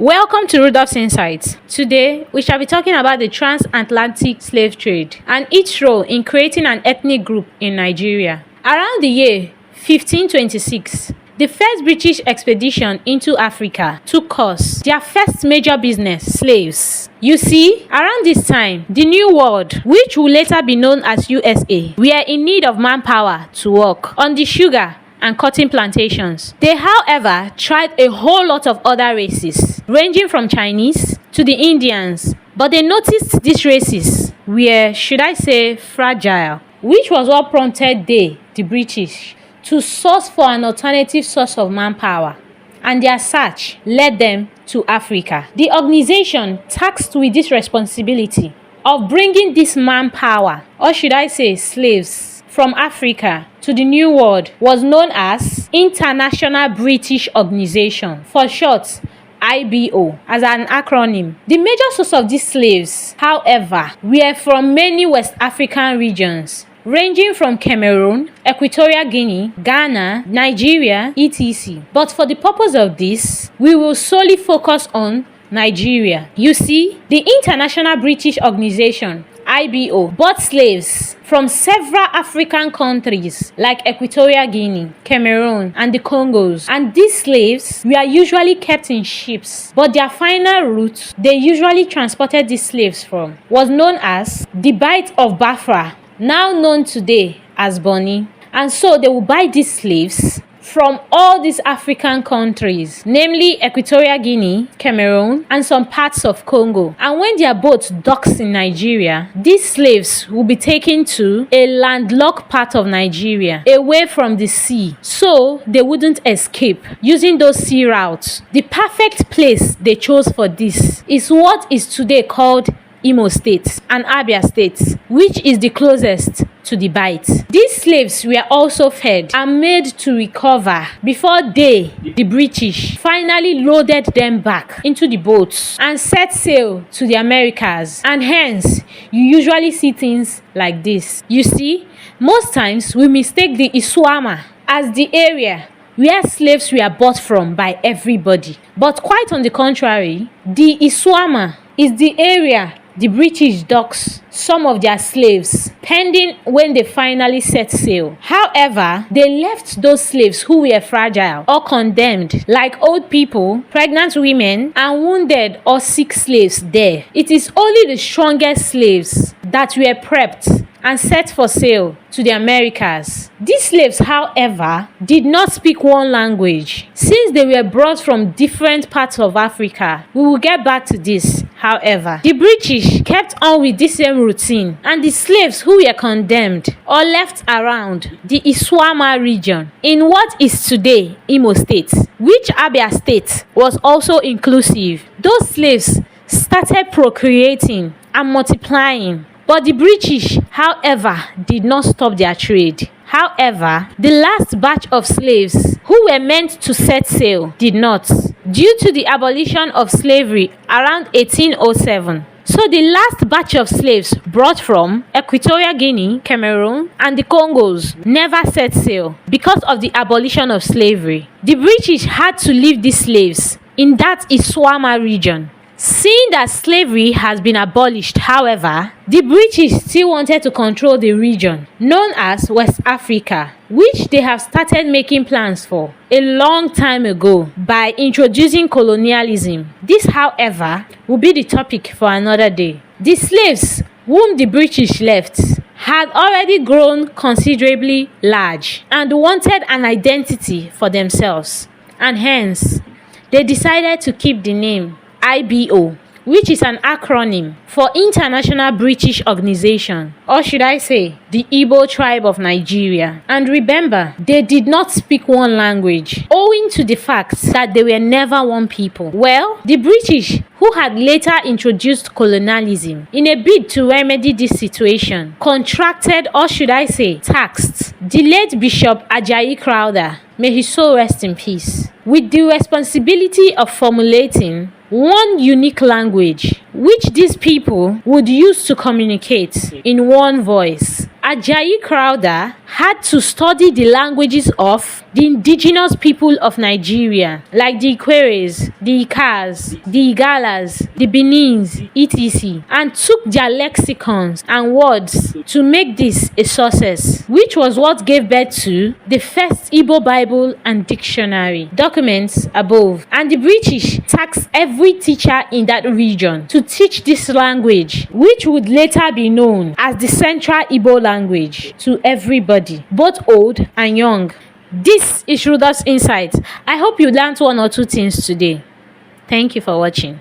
Welcome to Rudolph's Insights. Today, we shall be talking about the transatlantic slave trade and its role in creating an ethnic group in Nigeria. Around the year 1526, the first British expedition into Africa took course. Their first major business, slaves. You see, around this time, the New World, which will later be known as USA, were in need of manpower to work on the sugar and cotton plantations. They, however, tried a whole lot of other races, ranging from Chinese to the Indians, but they noticed these races were, should I say, fragile, which was what prompted the British, to source for an alternative source of manpower, and their search led them to Africa. The organization tasked with this responsibility of bringing this manpower, or should I say slaves, from Africa to the New World was known as International British Organization, for short IBO, as an acronym. The major source of these slaves, however, were from many West African regions, ranging from Cameroon, Equatorial Guinea, Ghana, Nigeria, etc. But for the purpose of this, we will solely focus on Nigeria. You see, the International British Organization IBO bought slaves from several African countries like Equatorial Guinea, Cameroon, and the Congos. And these slaves were usually kept in ships, but their final route they usually transported these slaves from was known as the Bight of Biafra, now known today as Bonny. And so they would buy these slaves from all these African countries, namely Equatorial Guinea, Cameroon, and some parts of Congo. And when their boat docks in Nigeria, these slaves will be taken to a landlocked part of Nigeria, away from the sea, so they wouldn't escape using those sea routes. The perfect place they chose for this is what is today called Imo State and Abia State, which is the closest to the Bight. These slaves were also fed and made to recover before they, the British, finally loaded them back into the boats and set sail to the Americas. And hence, you usually see things like this. You see, most times we mistake the Iswama as the area where slaves were bought from by everybody. But quite on the contrary, the Iswama is the area the British docks some of their slaves, pending when they finally set sail. However, they left those slaves who were fragile or condemned, like old people, pregnant women, and wounded or sick slaves there. It is only the strongest slaves that were prepped and set for sail to the Americas. These slaves, however, did not speak one language, since they were brought from different parts of Africa. We will get back to this. However, the British kept on with this same routine, and the slaves who were condemned or left around the Iswama region in what is today Imo State, which Abia State was also inclusive, those slaves started procreating and multiplying. But the British, however, did not stop their trade. However, the last batch of slaves who were meant to set sail did not, due to the abolition of slavery around 1807. So the last batch of slaves brought from Equatorial Guinea, Cameroon, and the Congos never set sail because of the abolition of slavery. The British had to leave these slaves in that Iswama region. Seeing that slavery has been abolished, however, the British still wanted to control the region known as West Africa, which they have started making plans for a long time ago by introducing colonialism. This, however, will be the topic for another day. The slaves whom the British left had already grown considerably large and wanted an identity for themselves, and hence they decided to keep the name IBO, which is an acronym for International British Organization, or should I say, the Igbo tribe of Nigeria. And remember, they did not speak one language, owing to the fact that they were never one people. Well, the British, who had later introduced colonialism in a bid to remedy this situation, contracted, or should I say, taxed the late Bishop Ajayi Crowther, may his soul rest in peace, with the responsibility of formulating one unique language which these people would use to communicate in one voice. Ajayi Crowther had to study the languages of the indigenous people of Nigeria, like the Ikweres, the Ikas, the Igalas, the Benins, etc., and took their lexicons and words to make this a success, which was what gave birth to the first Igbo Bible and dictionary, documents above. And the British taxed every teacher in that region to teach this language, which would later be known as the Central Igbo language, to everybody, both old and young. This is Rudolph's Insight. I hope you learned one or two things today. Thank you for watching.